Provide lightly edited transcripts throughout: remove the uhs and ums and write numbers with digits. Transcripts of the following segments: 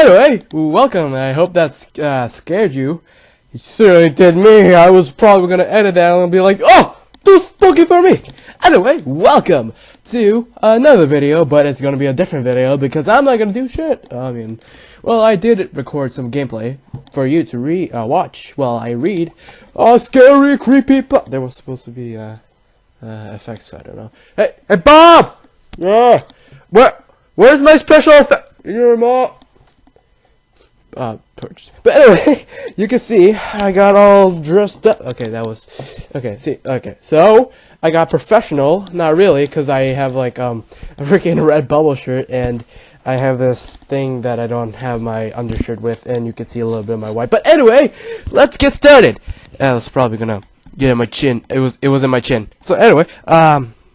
anyway, welcome. I hope that scared you. It certainly did me. I was probably going to edit that and be like, oh, too spooky for me. Anyway, welcome to another video, but it's going to be a different video because I'm not going to do shit. Well, I did record some gameplay for you to watch while I read a scary, creepy there was supposed to be effects, I don't know. Hey, Bob! Yeah. Where's my special effect? Your mom. Purchase. But anyway, you can see I got all dressed up. Okay, so I got professional. Not really, because I have like a freaking red bubble shirt, and I have this thing that I don't have my undershirt with, and you can see a little bit of my white. But anyway, let's get started. I was probably gonna get in my chin. It was in my chin. So anyway,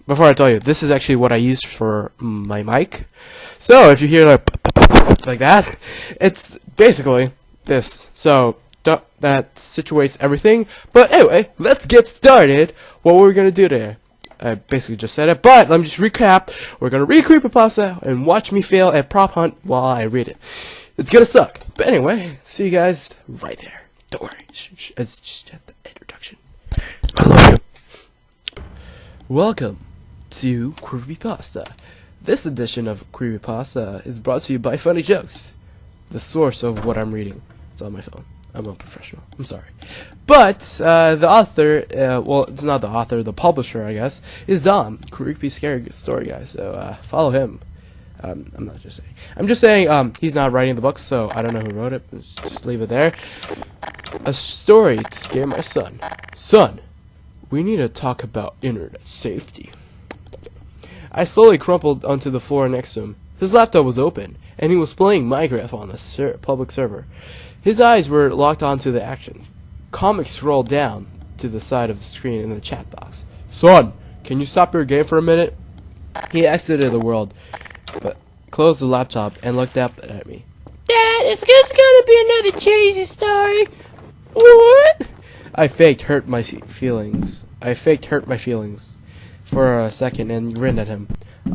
before I tell you, this is actually what I used for my mic. So if you hear like that, it's basically this. So that situates everything. But anyway, let's get started. What we're gonna do today, I basically just said it, but let me just recap. We're gonna read creepypasta and watch me fail at prop hunt while I read it. It's gonna suck. But anyway, see you guys right there. Don't worry, it's just the introduction. I love you. Welcome to creepypasta. This edition of creepypasta is brought to you by Funny Jokes, the source of what I'm reading. It's on my phone. I'm a professional. I'm sorry. But the author, well, it's not the author, the publisher, I guess, is Dom, creepy, scary story guy. So follow him. I'm not just saying. I'm just saying he's not writing the book, so I don't know who wrote it. Just leave it there. A story to scare my son. Son, we need to talk about internet safety. I slowly crumpled onto the floor next to him. His laptop was open, and he was playing Minecraft on the public server. His eyes were locked onto the action. Comics scrolled down to the side of the screen in the chat box. Son, can you stop your game for a minute? He exited the world, but closed the laptop and looked up at me. Dad, it's gonna be another cheesy story. What? I faked hurt my feelings for a second and grinned at him.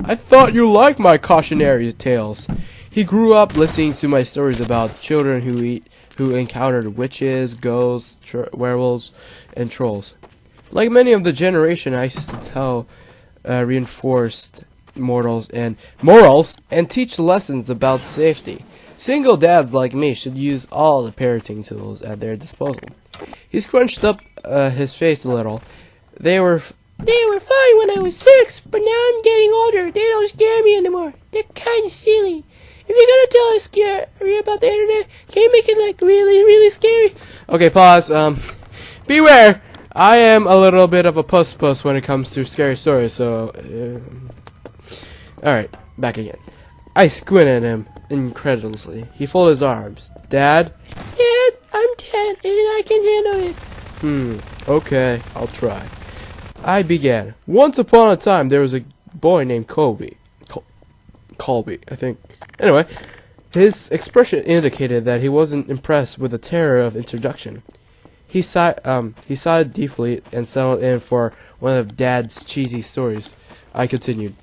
I thought you liked my cautionary tales. He grew up listening to my stories about children who encountered witches, ghosts, werewolves, and trolls. Like many of the generation, I used to tell reinforced morals and teach lessons about safety. Single dads like me should use all the parenting tools at their disposal. He scrunched up his face a little. They were fine when I was 6, but now I'm getting older. They don't scare me anymore. They're kind of silly. If you're gonna tell a story about the internet, can you make it like really, really scary? Okay, pause. Beware. I am a little bit of a puss when it comes to scary stories. So, all right, back again. I squinted at him incredulously. He folded his arms. Dad, I'm 10 and I can handle it. Okay, I'll try. I began. Once upon a time, there was a boy named Colby, I think. Anyway, his expression indicated that he wasn't impressed with the terror of introduction. He sighed deeply and settled in for one of Dad's cheesy stories. I continued.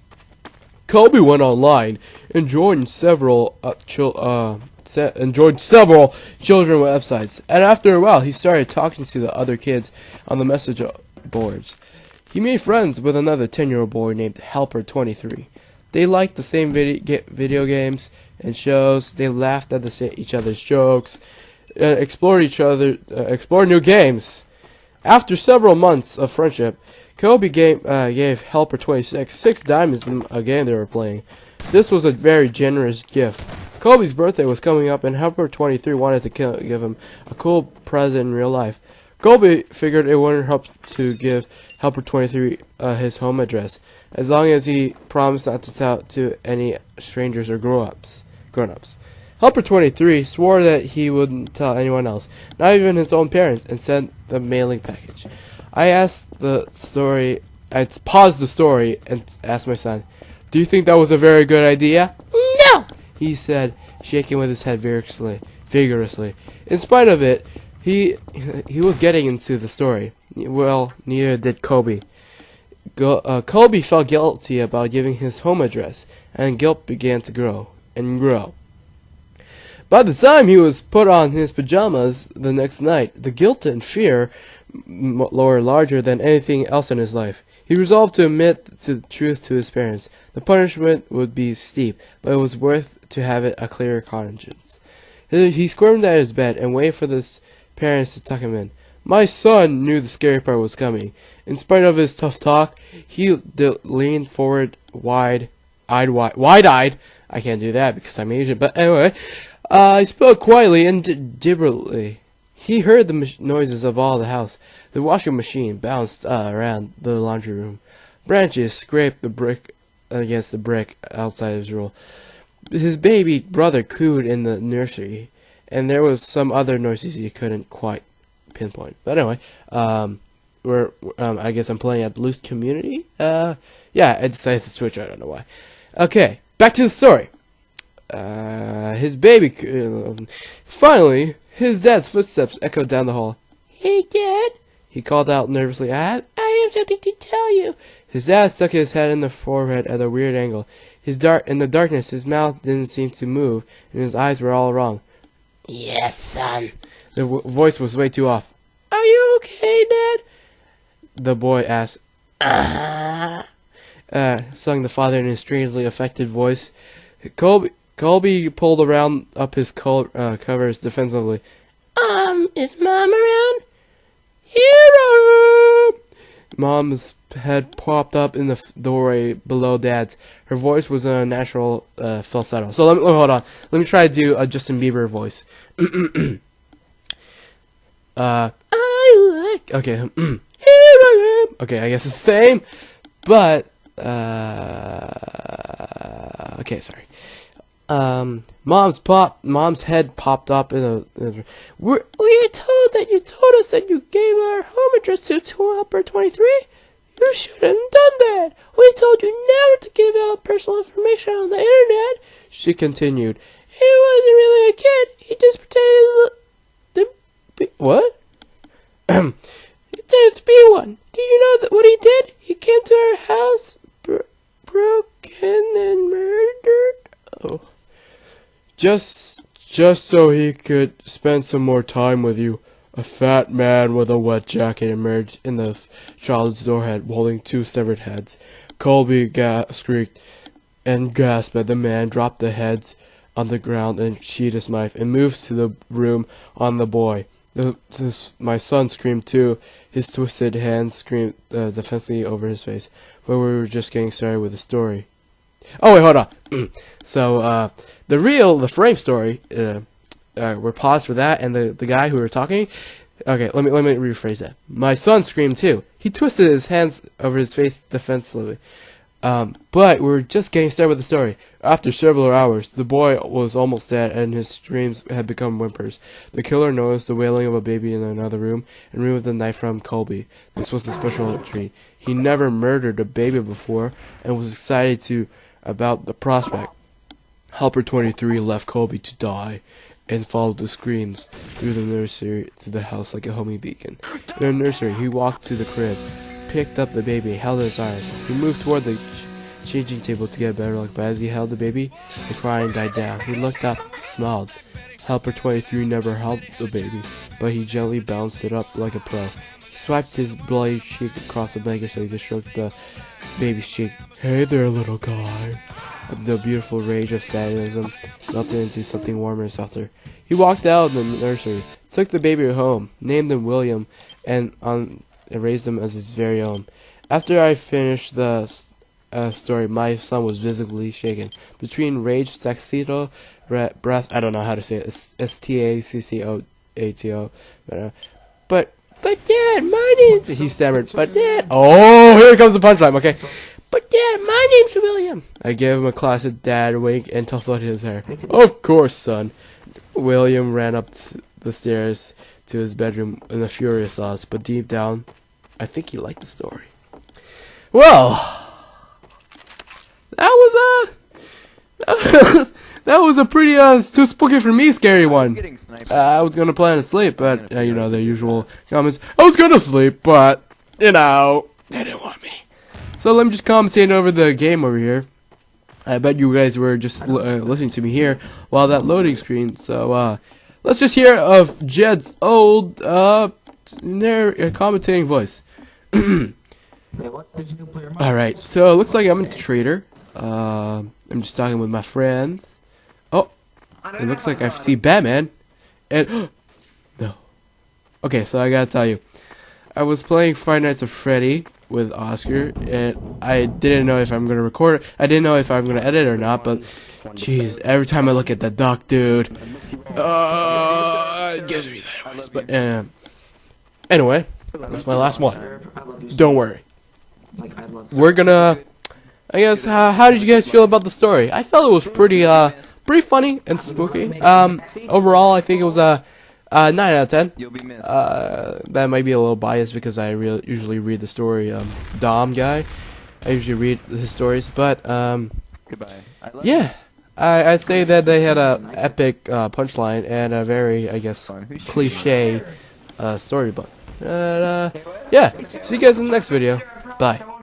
Colby went online and joined several children websites, and after a while, he started talking to the other kids on the message boards. He made friends with another 10-year-old boy named Helper23. They liked the same video games and shows. They laughed at each other's jokes, and explored new games. After several months of friendship, Kobe gave Helper26 6 diamonds in a game they were playing. This was a very generous gift. Kobe's birthday was coming up, and Helper23 wanted to give him a cool present in real life. Colby figured it wouldn't hurt to give Helper23 his home address, as long as he promised not to tell to any strangers or grown-ups. Helper23 swore that he wouldn't tell anyone else, not even his own parents, and sent the mailing package. I paused the story and asked my son, "Do you think that was a very good idea?" "No," he said, shaking with his head vigorously. In spite of it, he was getting into the story. Well, neither did Kobe. Kobe felt guilty about giving his home address, and guilt began to grow and grow. By the time he was put on his pajamas the next night, the guilt and fear were larger than anything else in his life. He resolved to admit the truth to his parents. The punishment would be steep, but it was worth to have it a clear conscience. He squirmed out of his bed and waited for his parents to tuck him in. My son knew the scary part was coming. In spite of his tough talk, he leaned forward wide-eyed. I can't do that because I'm Asian, but anyway. He spoke quietly and deliberately. He heard the noises of all the house. The washing machine bounced around the laundry room. Branches scraped the brick against the brick outside his room. His baby brother cooed in the nursery, and there was some other noises he couldn't quite pinpoint. But anyway, I guess I'm playing at Loose Community. Yeah, I decided to switch. I don't know why. Okay, back to the story. His baby. Finally, his dad's footsteps echoed down the hall. Hey, Dad, he called out nervously. I have something to tell you. His dad stuck his head in the forehead at a weird angle. In the darkness, his mouth didn't seem to move, and his eyes were all wrong. Yes, son. The voice was way too off. Are you okay, Dad? The boy asked. Sung the father in his strangely affected voice. Colby pulled around up his covers defensively. Is Mom around? Hero! Mom's head popped up in the doorway below Dad's. Her voice was a natural falsetto. So let me hold on. Let me try to do a Justin Bieber voice. Okay. Here I am. Okay, I guess it's the same, but okay, sorry. Mom's head popped up in a. We were told that you told us that you gave our home address to Helper 23. You shouldn't have done that. We told you never to give out personal information on the internet. She continued. He wasn't really a kid. He just pretended what? He pretended to be one. Do you know what he did? He came to our house, broken and murdered. Oh. Just so he could spend some more time with you. A fat man with a wet jacket emerged in the child's doorhead, holding two severed heads. Colby shrieked and gasped, but the man dropped the heads on the ground and sheathed his knife and moved to the room on the boy. My son screamed too. His twisted hands screamed defensively over his face. But we were just getting started with the story. Oh wait, hold on. So the frame story. We're paused for that, and the guy who we were talking. Okay, let me rephrase that. My son screamed too. He twisted his hands over his face defensively. But we were just getting started with the story. After several hours, the boy was almost dead, and his screams had become whimpers. The killer noticed the wailing of a baby in another room and removed the knife from Colby. This was a special treat. He never murdered a baby before, and was excited about the prospect. Helper 23 left Colby to die, and followed the screams through the nursery to the house like a homing beacon. In the nursery, he walked to the crib, picked up the baby, held it in his arms. He moved toward the changing table to get a better look, but as he held the baby, the crying died down. He looked up, smiled. Helper 23 never held the baby, but he gently bounced it up like a pro. He swiped his bloody cheek across the blanket so he could stroke the baby's cheek. Hey there, little guy. The beautiful rage of sadism melted into something warmer and softer. He walked out of the nursery, took the baby home, named him William, and raised him as his very own. After I finished the story, my son was visibly shaken. Between rage, saxito, breath, I don't know how to say it, S-T-A-C-C-O-A-T-O. But Dad, my name's... He stammered, but Dad... Oh, here comes the punchline, okay? But Dad, my name's William. I gave him a classic dad wink and tousled his hair. Of course, son. William ran up the stairs to his bedroom in a furious loss, but deep down, I think he liked the story. Well, that was a pretty too spooky for me scary one. I was gonna plan to sleep, but you know the usual comments. I was gonna sleep, but you know they didn't want me. So let me just commentate over the game over here. I bet you guys were just listening to me here while that loading screen. So let's just hear of Jed's old commentating voice. Alright, so it looks like I'm in the trader. I'm just talking with my friends. Oh, it looks like I see Batman. And no. Okay, so I gotta tell you, I was playing Five Nights at Freddy with Oscar, and I didn't know if I'm gonna record it. I didn't know if I'm gonna edit or not, but jeez, every time I look at that duck, dude, it gives me that. But anyway, that's my last one. Don't worry. We're gonna, I guess, how did you guys feel about the story? I felt it was pretty funny and spooky. Overall, I think it was a 9 out of 10. That might be a little biased because I usually read the story, Dom guy. I usually read his stories, but yeah, I say that they had a epic punchline and a very, I guess, cliche story. But yeah, see you guys in the next video. Bye.